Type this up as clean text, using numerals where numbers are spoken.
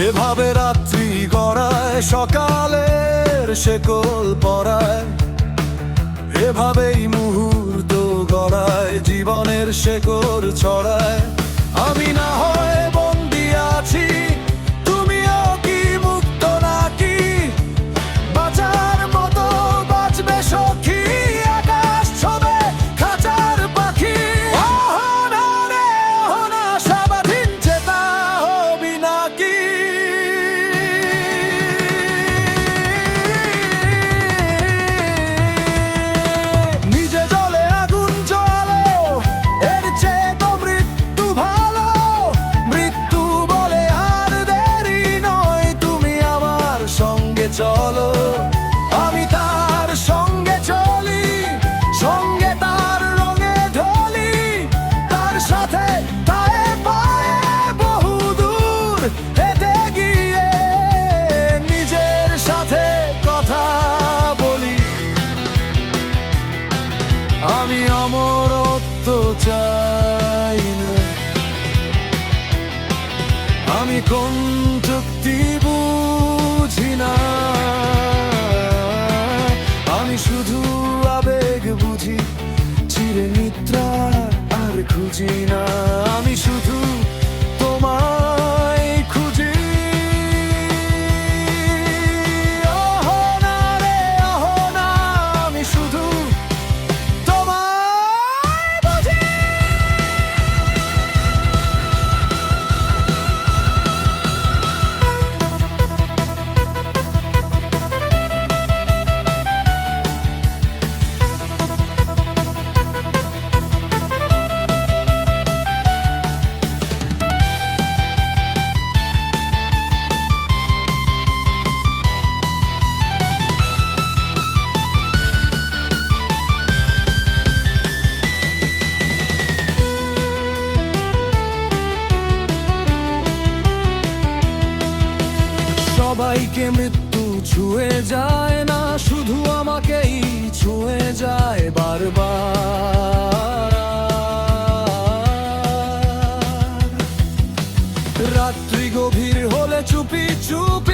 এভাবে রাত্রি গড়ায়, সকালের শেকল পরায়, এভাবেই মুহূর্ত গড়ায়, জীবনের শেকড় ছড়ায়। আমি না হয় বন্দি আছি, তুমিও কি মুক্ত নাকি? বাঁচার মতো বাঁচবে সখী, আকাশ ছবে খাঁচার পাখি। অহনা রে অহনা, স্বাধীন চেতা হবি নাকি? নিজে জলে আগুন জ্বালো, এর চেয়ে তো মৃত্যু ভালো। মৃত্যু বলে আর দেরি নয়, তুমি আমার সঙ্গে চলো। আমি তার সঙ্গে চলি, সঙ্গে তার রঙে ঢলি, তার সাথে পায়ে পায়ে বহুদূর হেঁটে গিয়ে নিজের সাথে কথা বলি। আমি অমরত্ব চাই না, আমি কোন যুক্তি বুঝি না, আমি শুধু আবেগ বুঝি, চিরে নিদ্রা আর খুঁজি না। আমি শুধু তোমায় খুঁজি। অহনা রে অহনা, আমি শুধু তোমায় বুঝি। সবাইকে মৃত্যু ছুঁয়ে যায় না, শুধু আমাকেই ছুঁয়ে যায় বারবার। রাত্রি গভীর হলে চুপি চুপি